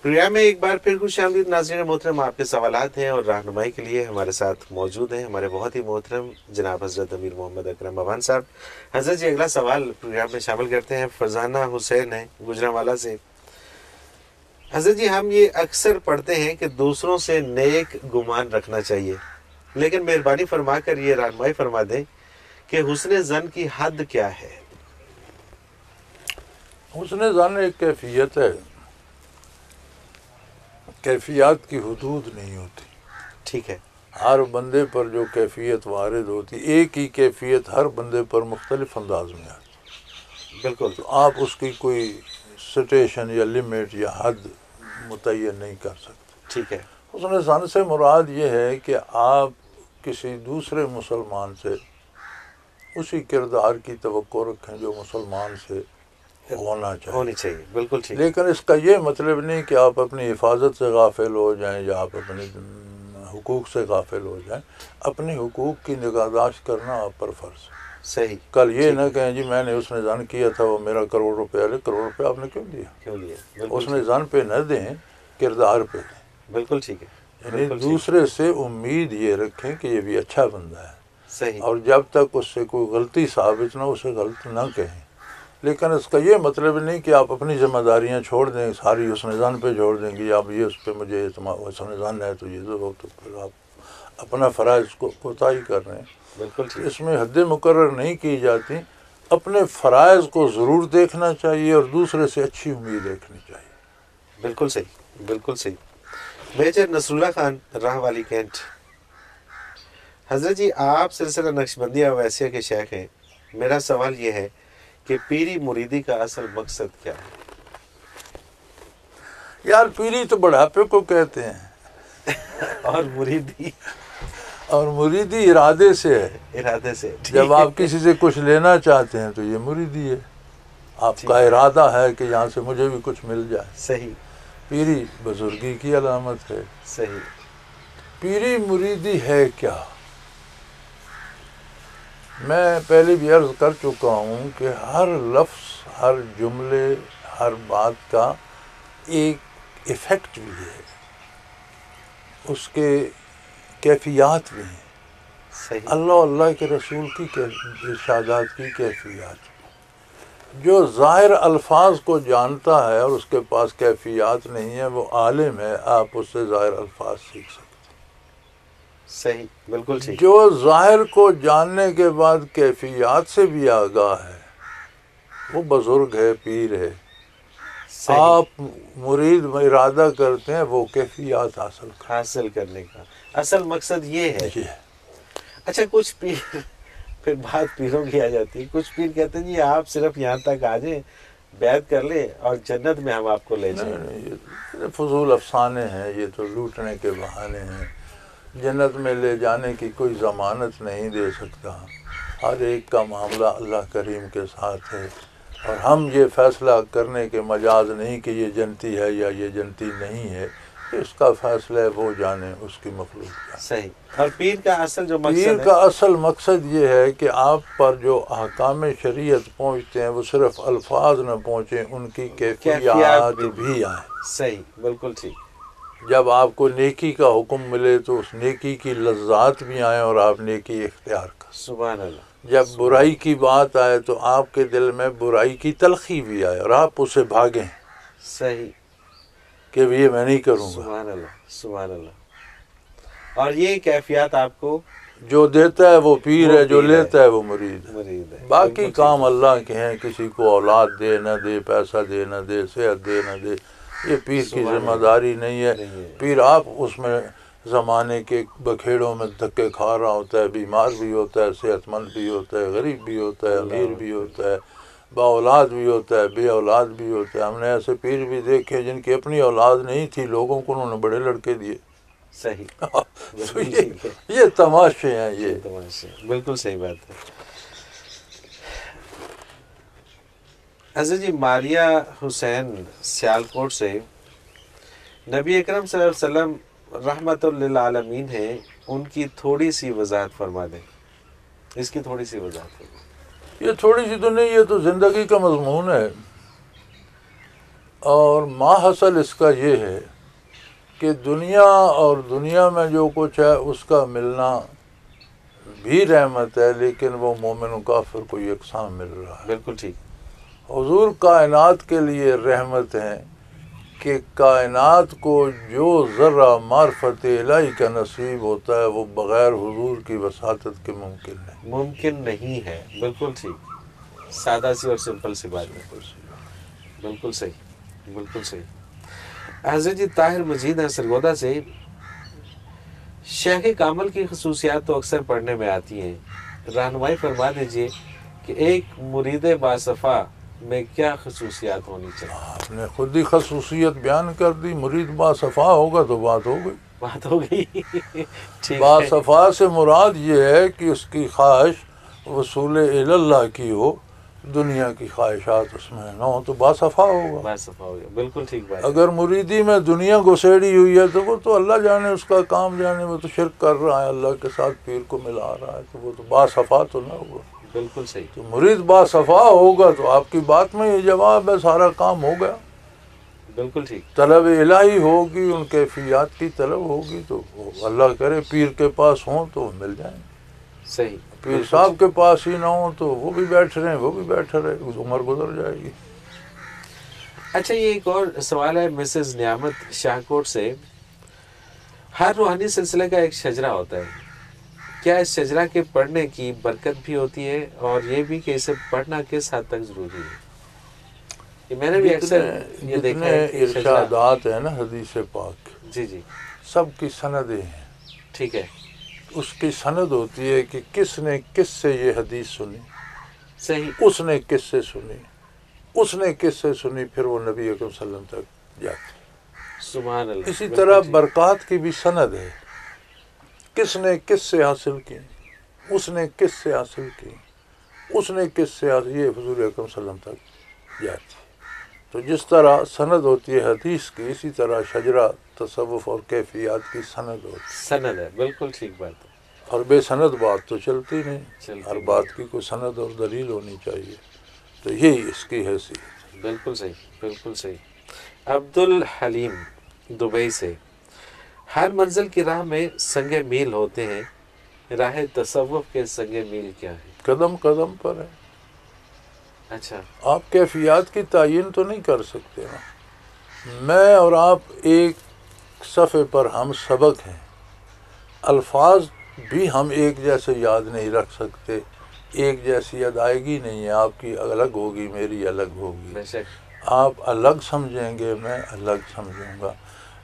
Programme میں ایک بار پھر خوش آمدید ناظرین محترم. آپ کے سوالات ہیں اور رہنمائی کے لیے ہمارے ساتھ موجود ہیں ہمارے بہت ہی محترم جناب حضرت امیر محمد اکرم بابان صاحب. حضرت جی اگلا سوال پروگرام میں شامل کرتے ہیں. فرزانہ حسین ہے گجرانوالہ سے. حضرت جی ہم یہ اکثر پڑھتے ہیں کہ دوسروں سے نیک گمان رکھنا چاہیے، لیکن مہربانی فرما کر یہ رہنمائی فرما دیں کہ حسن ظن کی حد کیا ہے؟ حسن ظن ایک کیفیت ہے، کیفیات کی حدود نہیں ہوتی. ٹھیک ہے. ہر بندے پر جو کیفیت وارد ہوتی، ایک ہی کیفیت ہر بندے پر مختلف انداز میں آتی. بالکل. تو آپ اس کی کوئی سٹیشن یا لمٹ یا حد متعین نہیں کر سکتے. ٹھیک ہے. حسن ظن سے مراد یہ ہے کہ آپ کسی دوسرے مسلمان سے اسی کردار کی توقع رکھیں جو مسلمان سے ہونی چاہیے. بالکل ٹھیک. لیکن اس کا یہ مطلب نہیں کہ آپ اپنی حفاظت سے غافل ہو جائیں یا آپ اپنے حقوق سے غافل ہو جائیں. اپنے حقوق کی نگہداشت کرنا آپ پر فرض ہے. صحیح. کل یہ نہ کہیں جی میں نے اس نے ظن کیا تھا وہ میرا کروڑ روپے آپ نے کیوں دیا؟ اس نے ظن پہ نہ دیں، کردار پہ دیں. بالکل ٹھیک ہے. یعنی دوسرے سے امید یہ رکھیں کہ یہ بھی اچھا بندہ ہے. صحیح. اور جب تک اس سے کوئی غلطی ثابت نہ اسے غلط نہ کہیں. لیکن اس کا یہ مطلب نہیں کہ آپ اپنی ذمہ داریاں چھوڑ دیں، ساری حسن ظن پہ چھوڑ دیں کہ آپ یہ اس پہ مجھے حسن ظن ہے تو یہ تو پھر آپ اپنا فرائض کو کوتاہی کر رہے ہیں. بالکل ٹھیک. اس میں حد مقرر نہیں کی جاتی. اپنے فرائض کو ضرور دیکھنا چاہیے اور دوسرے سے اچھی امید رکھنی چاہیے. بالکل صحیح. بالکل صحیح. میجر نصر اللہ خان راہ والی کینٹ. حضرت جی آپ سلسلہ نقشبندیہ اویسیہ کے شیخ ہیں. میرا سوال یہ ہے کہ پیری مریدی کا اصل مقصد کیا ہے؟ یار پیری تو بڑھاپے کو کہتے ہیں اور مریدی ارادے سے ہے. ارادے سے. جب آپ کسی سے کچھ لینا چاہتے ہیں تو یہ مریدی ہے. آپ کا ارادہ ہے کہ یہاں سے مجھے بھی کچھ مل جائے. صحیح. پیری بزرگی کی علامت ہے. صحیح. پیری مریدی ہے کیا؟ میں پہلے بھی عرض کر چکا ہوں کہ ہر لفظ، ہر جملے، ہر بات کا ایک ایفیکٹ بھی ہے، اس کے کیفیات بھی ہیں. صحیح. اللہ کے رسول کی ارشادات کی کیفیات. جو ظاہر الفاظ کو جانتا ہے اور اس کے پاس کیفیات نہیں ہے وہ عالم ہے، آپ اس سے ظاہر الفاظ سیکھ سکتے. صحیح. بالکل ٹھیک. جو ظاہر کو جاننے کے بعد کیفیات سے بھی آگاہ ہے وہ بزرگ ہے، پیر ہے. آپ مرید میں ارادہ کرتے ہیں وہ کیفیات حاصل کرنے کا اصل مقصد یہ ہے. اچھا کچھ پیر، پھر بات پیروں کی آ جاتی ہے، کچھ پیر کہتے ہیں جی آپ صرف یہاں تک آ جائیں، بیعت کر لیں اور جنت میں ہم آپ کو لے جائیں. یہ فضول افسانے ہیں، یہ تو لوٹنے کے بہانے ہیں. جنت میں لے جانے کی کوئی ضمانت نہیں دے سکتا. ہر ایک کا معاملہ اللہ کریم کے ساتھ ہے اور ہم یہ فیصلہ کرنے کے مجاز نہیں کہ یہ جنتی ہے یا یہ جنتی نہیں ہے. اس کا فیصلہ وہ جانے، اس کی مخلوق جانے. صحیح. اور پیر کا اصل جو مقصد پیر کا اصل مقصد یہ ہے کہ آپ پر جو احکام شریعت پہنچتے ہیں وہ صرف الفاظ نہ پہنچیں، ان کی کیفیات بھی آئیں. صحیح. بالکل ٹھیک. جب آپ کو نیکی کا حکم ملے تو اس نیکی کی لذات بھی آئیں اور آپ نیکی اختیار کریں. سبحان اللہ. جب برائی کی بات آئے تو آپ کے دل میں برائی کی تلخی بھی آئے اور آپ اسے بھاگیں. صحیح. کہ یہ میں نہیں کروں گا. سبحان اللہ. سبحان اللہ. اور یہ کیفیات آپ کو جو دیتا ہے وہ پیر ہے، جو لیتا ہے وہ مرید ہے. باقی کام اللہ کے ہیں. کسی کو اولاد دے نہ دے، پیسہ دے نہ دے، صحت دے نہ دے، یہ پیر کی ذمہ داری نہیں ہے. پیر آپ اس میں زمانے کے بکھیڑوں میں دھکے کھا رہا ہوتا ہے، بیمار بھی ہوتا ہے، صحت مند بھی ہوتا ہے، غریب بھی ہوتا ہے، امیر بھی ہوتا ہے، با اولاد بھی ہوتا ہے، بے اولاد بھی ہوتا ہے. ہم نے ایسے پیر بھی دیکھے جن کی اپنی اولاد نہیں تھی، لوگوں کو انہوں نے بڑے لڑکے دیے. صحیح. تو یہ تماشے ہیں. یہ تماشے. بالکل صحیح بات ہے. حضرت جی ماریہ حسین سیالکوٹ سے، نبی اکرم صلی اللہ علیہ وسلم رحمت للعالمین ہیں، ان کی تھوڑی سی وضاحت فرما دیں. اس کی تھوڑی سی وضاحت فرما دیں. یہ تھوڑی سی تو نہیں، یہ تو زندگی کا مضمون ہے. اور ماحصل اس کا یہ ہے کہ دنیا اور دنیا میں جو کچھ ہے اس کا ملنا بھی رحمت ہے، لیکن وہ مومن و کافر کو یکساں مل رہا ہے۔ بالکل ٹھیک۔ حضور کائنات کے لیے رحمت ہیں کہ کائنات کو جو ذرہ معرفت الہی کا نصیب ہوتا ہے وہ بغیر حضور کی وساطت کے ممکن نہیں ہے۔ بالکل ٹھیک، سادہ سی اور سمپل سی بات ہے۔ بالکل صحیح، بالکل صحیح۔ حضرت جی طاہر مجید سرگودا سے شیخ کامل کی خصوصیات تو اکثر پڑھنے میں آتی ہیں، رہنمائی فرما دیجیے کہ ایک مرید باصفا میں کیا خصوصیات ہونی چاہیے؟ آپ نے خود ہی خصوصیت بیان کر دی، مرید باصفا ہوگا تو بات ہو گئی۔ بات ہو گئی۔ باصفا سے مراد یہ ہے کہ اس کی خواہش وصول اللہ کی ہو، دنیا کی خواہشات اس میں نہ ہو تو باصفا ہوگا۔ باصفا ہوگا، بالکل ٹھیک بات۔ اگر مریدی میں دنیا گھسیڑی ہوئی ہے تو وہ تو اللہ جانے اس کا کام جانے، وہ تو شرک کر رہا ہے، اللہ کے ساتھ پیر کو ملا رہا ہے، تو وہ تو باصفا تو نہ ہوگا۔ بالکل صحیح۔ تو مرید باصفا ہوگا تو آپ کی بات میں یہ جواب ہے، سارا کام ہو گیا۔ بالکل ٹھیک۔ طلب الہی ہوگی، ان کیفیات کی طلب ہوگی تو اللہ کرے پیر کے پاس ہوں تو وہ مل جائیں۔ صحیح۔ پیر صاحب کے پاس ہی نہ ہوں تو وہ بھی بیٹھ رہے ہیں، وہ بھی بیٹھے رہے، عمر گزر جائے گی۔ اچھا، یہ ایک اور سوال ہے مسز نعمت شاہکوٹ سے۔ ہر روحانی سلسلے کا ایک شجرہ ہوتا ہے، کیا اس شجرہ کے پڑھنے کی برکت بھی ہوتی ہے، اور یہ بھی کہ اسے پڑھنا کس حد تک ضروری ہے؟ یہ میں نے بھی اکثر یہ دیکھا ہے کہ ارشادات ہیں نا حدیث پاک، جی جی، سب کی سندیں ہیں۔ ٹھیک ہے۔ اس کی سند ہوتی ہے کہ کس نے کس سے یہ حدیث سنی، صحیح، اس نے کس سے سنی، اس نے کس سے سنی، پھر وہ نبی اکرم صلی اللہ علیہ وسلم تک جاتی۔ سبحان اللہ۔ اسی طرح برکات کی بھی سند ہے، کس نے کس سے حاصل کی، اس نے کس سے حاصل کی، اس نے کس سے حاصل، یہ حضور اکرم صلی اللہ علیہ وسلم تک جاتی۔ تو جس طرح سند ہوتی ہے حدیث کی، اسی طرح شجرہ تصوف اور کیفیات کی سند ہوتی ہے۔ سند ہے، بالکل ٹھیک بات ہے۔ اور بے سند بات تو چلتی نہیں، ہر بات کی کوئی سند اور دلیل ہونی چاہیے، تو یہی اس کی حیثیت۔ بالکل صحیح، بالکل صحیح۔ عبدالحلیم دبئی سے، ہر منزل کی راہ میں سنگ میل ہوتے ہیں، راہ تصوف کے سنگ میل کیا ہے؟ قدم قدم پر ہے۔ اچھا، آپ کیفیات کی تعین تو نہیں کر سکتے نا۔ میں اور آپ ایک صفحے پر ہم سبق ہیں، الفاظ بھی ہم ایک جیسے یاد نہیں رکھ سکتے، ایک جیسی ادائیگی نہیں ہے، آپ کی الگ ہوگی، میری الگ ہوگی، بے شک، آپ الگ سمجھیں گے، میں الگ سمجھوں گا۔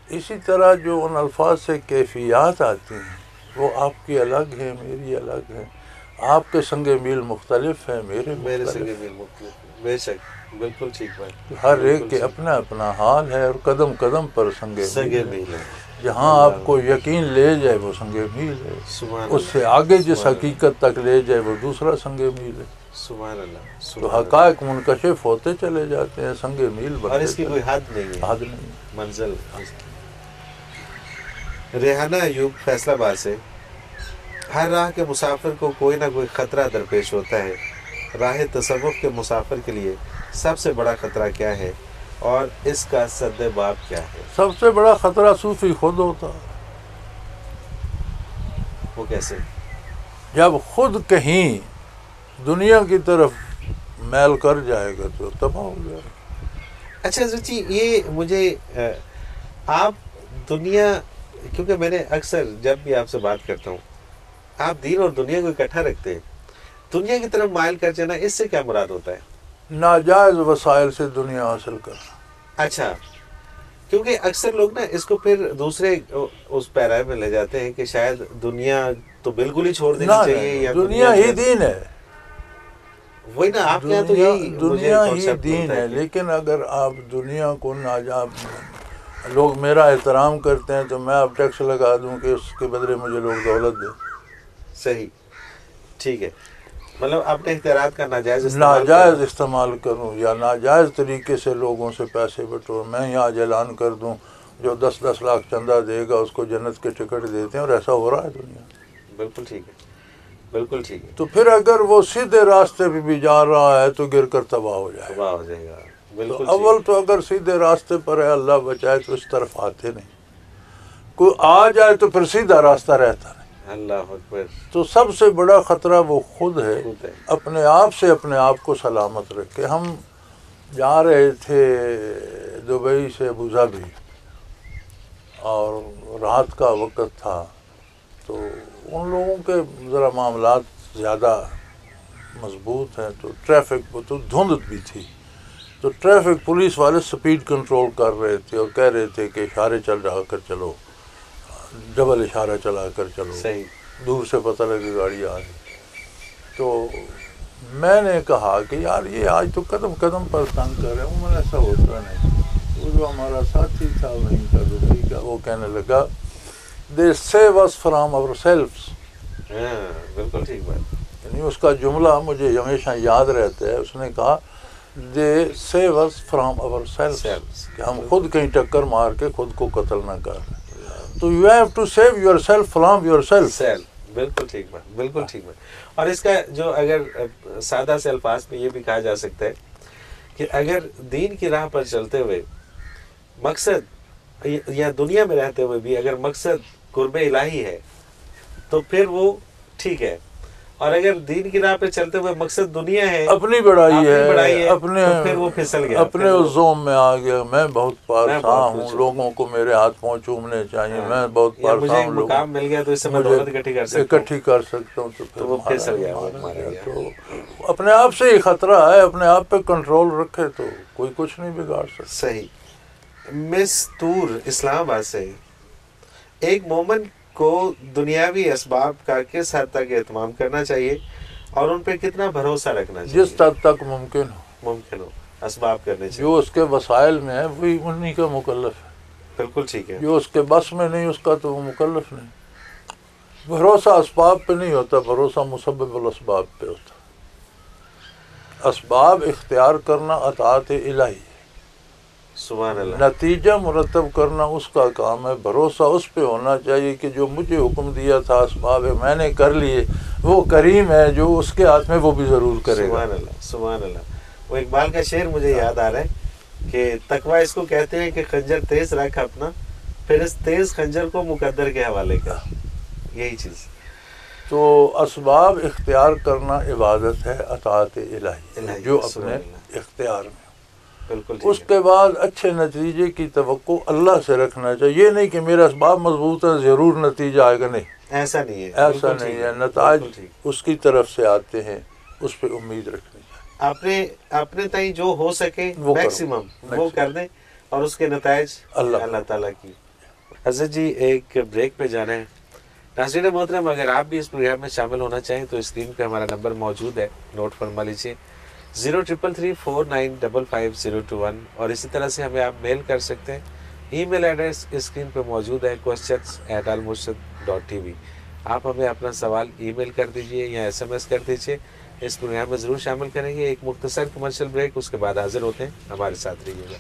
اسی طرح جو ان الفاظ سے کیفیات آتی ہیں وہ آپ کی الگ ہیں، میری الگ ہیں، آپ کے سنگ میل مختلف ہیں، میرے سنگ میل مختلف، بے شک، بالکل ٹھیک بات۔ ہر ایک کے اپنا اپنا حال ہے، اور قدم قدم پر سنگ میل ہے۔ جہاں آپ کو یقین لے جائے وہ سنگ میل ہے، اس سے آگے جس حقیقت تک لے جائے وہ دوسرا سنگ میل ہے۔ سبحان اللہ۔ تو حقائق منکشف ہوتے چلے جاتے ہیں، سنگ میل بنتے، اور اس کی کوئی حد نہیں ہے، حد نہیں، منزل اس کی۔ ریحانہ ایوب فیصل آباد سے، ہر راہ کے مسافر کو کوئی نہ کوئی خطرہ درپیش ہوتا ہے، راہ تصوف کے مسافر کے لیے سب سے بڑا خطرہ کیا ہے، اور اس کا سد باب کیا ہے؟ سب سے بڑا خطرہ صوفی خود ہوتا ہے۔ وہ کیسے؟ جب خود کہیں دنیا کی طرف میل کر جائے گا تو تباہ ہو جائے گا۔ اچھا جی، یہ مجھے آپ دنیا، کیونکہ میں نے اکثر جب بھی آپ سے بات کرتا ہوں آپ دین اور دنیا کو اکٹھا رکھتے ہیں، دنیا کی طرف مائل کر جانا، اس سے کیا مراد ہوتا ہے؟ ناجائز وسائل سے دنیا حاصل کرنا۔ اچھا، کیونکہ اکثر لوگ نا اس کو پھر دوسرے اس پیرائے میں لے جاتے ہیں کہ شاید دنیا تو بالکل ہی چھوڑ دینی چاہیے، یا دنیا ہی دین ہے، وہی نا آپ کے یہاں تو یہی دنیا ہی دین ہے۔ لیکن اگر آپ دنیا کو لوگ میرا احترام کرتے ہیں تو میں اب ٹیکس لگا دوں کہ اس کے بدلے مجھے لوگ دولت دیں۔ صحیح، ٹھیک ہے، مطلب اپنے اختیارات کا ناجائز استعمال کروں، یا ناجائز طریقے سے لوگوں سے پیسے بٹور، میں یہاں اعلان کر دوں جو 10 لاکھ چندہ دے گا اس کو جنت کے ٹکٹ دیتے ہیں، اور ایسا ہو رہا ہے دنیا۔ بالکل ٹھیک ہے، بالکل ٹھیک ہے۔ تو پھر اگر وہ سیدھے راستے پہ بھی جا رہا ہے تو گر کر تباہ ہو جائے گا۔ تباہ ہو جائے گا، تو اول تو اگر سیدھے راستے پر ہے اللہ بچائے تو اس طرف آتے نہیں، کوئی آ جائے تو پھر سیدھا راستہ رہتا نہیں۔ اللہ اکبر۔ تو سب سے بڑا خطرہ وہ خود ہے، اپنے آپ سے اپنے آپ کو سلامت رکھے۔ ہم جا رہے تھے دبئی سے ابوظہبی اور رات کا وقت تھا، تو ان لوگوں کے ذرا معاملات زیادہ مضبوط ہیں، تو ٹریفک تو دھند بھی تھی، تو ٹریفک پولیس والے سپیڈ کنٹرول کر رہے تھے اور کہہ رہے تھے کہ اشارے چلا کر چلو، ڈبل اشارہ چلا کر چلو، صحیح، دور سے پتہ لگے گاڑی آ رہی۔ تو میں نے کہا کہ یار یہ آج تو قدم قدم پر تنگ کر رہے ہیں، عمر ایسا ہوتا نہیں۔ وہ جو ہمارا ساتھی تھا وہیں کا دبئی کا، وہ کہنے لگا they save us from ourselves۔ بالکل ٹھیک بات، یعنی اس کا جملہ مجھے ہمیشہ یاد رہتا ہے، اس نے کہا they save us from ourselves، کہ ہم خود کہیں ٹکر مار کے خود کو قتل نہ کر لیں، تو you have to save yourself from yourself۔ بالکل ٹھیک بات، بالکل ٹھیک بات۔ اور اس کا جو اگر سادہ سے الفاظ میں یہ بھی کہا جا سکتا ہے کہ اگر دین کی راہ پر چلتے ہوئے مقصد یا دنیا میں رہتے ہوئے بھی اگر مقصد قرب الہی ہے تو پھر وہ ٹھیک ہے، اور اگر دین کی راہ پہ چلتے ہوئے مقصد دنیا ہے، اپنی بڑائی ہے، اپنے پھر وہ پھسل گیا، اپنے زوم میں آ گیا، میں بہت پارسا ہوں، لوگوں کو میرے ہاتھ پاؤں چومنے چاہیے، میں بہت پارسا ہوں، مجھے مقام مل گیا تو اس سے میں دولت اکٹھی کر سکتا ہوں، تو وہ پھسل گیا۔ تو اپنے آپ سے ہی خطرہ ہے، اپنے آپ پہ کنٹرول رکھے تو کوئی کچھ نہیں بگاڑ سکتا۔ صحیح۔ مستور اسلام آباد سے، ایک مومن کو دنیاوی اسباب کا کس حد تک اہتمام کرنا چاہیے اور ان پہ کتنا بھروسہ رکھنا چاہیے؟ جس حد تک ممکن ہو اسباب کرنے چاہیے، جو اس کے وسائل میں ہے وہی انہی کا مکلف ہے۔ بالکل ٹھیک ہے۔ جو اس کے بس میں نہیں اس کا تو وہ مکلف نہیں۔ بھروسہ اسباب پہ نہیں ہوتا، بھروسہ مسبب الاسباب پہ ہوتا۔ اسباب اختیار کرنا اطاعت الہی، سبحان اللہ، نتیجہ مرتب کرنا اس کا کام ہے۔ بھروسہ اس پہ ہونا چاہیے کہ جو مجھے حکم دیا تھا اسباب میں نے کر لیے، وہ کریم ہے، جو اس کے ہاتھ میں وہ بھی ضرور کرے گا۔ سبحان اللہ، سبحان اللہ۔ وہ اقبال کا شعر مجھے یاد آ رہا ہے کہ تقویٰ اس کو کہتے ہیں کہ خنجر تیز رکھ اپنا، پھر اس تیز خنجر کو مقدر کے حوالے کر، یہی چیز۔ تو اسباب اختیار کرنا عبادت ہے اطاعت الہی جو اپنے اختیار میں، بالکل۔ اس کے بعد اچھے نتیجے کی توقع اللہ سے رکھنا چاہیے۔ یہ نہیں کہ میرا اسباب مضبوط ہے ضرور نتیجہ آئے گا، نہیں، ایسا نہیں ہے، ایسا نہیں ہے۔ نتائج اس کی طرف سے آتے ہیں، اس پہ امید رکھنی چاہیے۔ اپنے تئیں جو ہو سکے میکسیمم وہ کر دیں، اور اس کے نتائج اللہ تعالیٰ کی۔ حضرت جی ایک بریک پہ جانا ہے۔ ناظرین محترم، اگر آپ بھی اس پروگرام میں شامل ہونا چاہیں تو اسکرین پہ ہمارا نمبر موجود ہے، نوٹ فرما لیجیے 0333455021، اور اسی طرح سے ہمیں آپ میل کر سکتے ہیں۔ ای میل ایڈریس اسکرین پہ موجود ہے questions@almurshid.tv۔ آپ ہمیں اپنا سوال ای میل کر دیجئے یا SMS کر دیجئے، اس پروگرام میں ضرور شامل کریں گے۔ ایک مختصر کمرشل بریک، اس کے بعد حاضر ہوتے ہیں، ہمارے ساتھ رہیے گا۔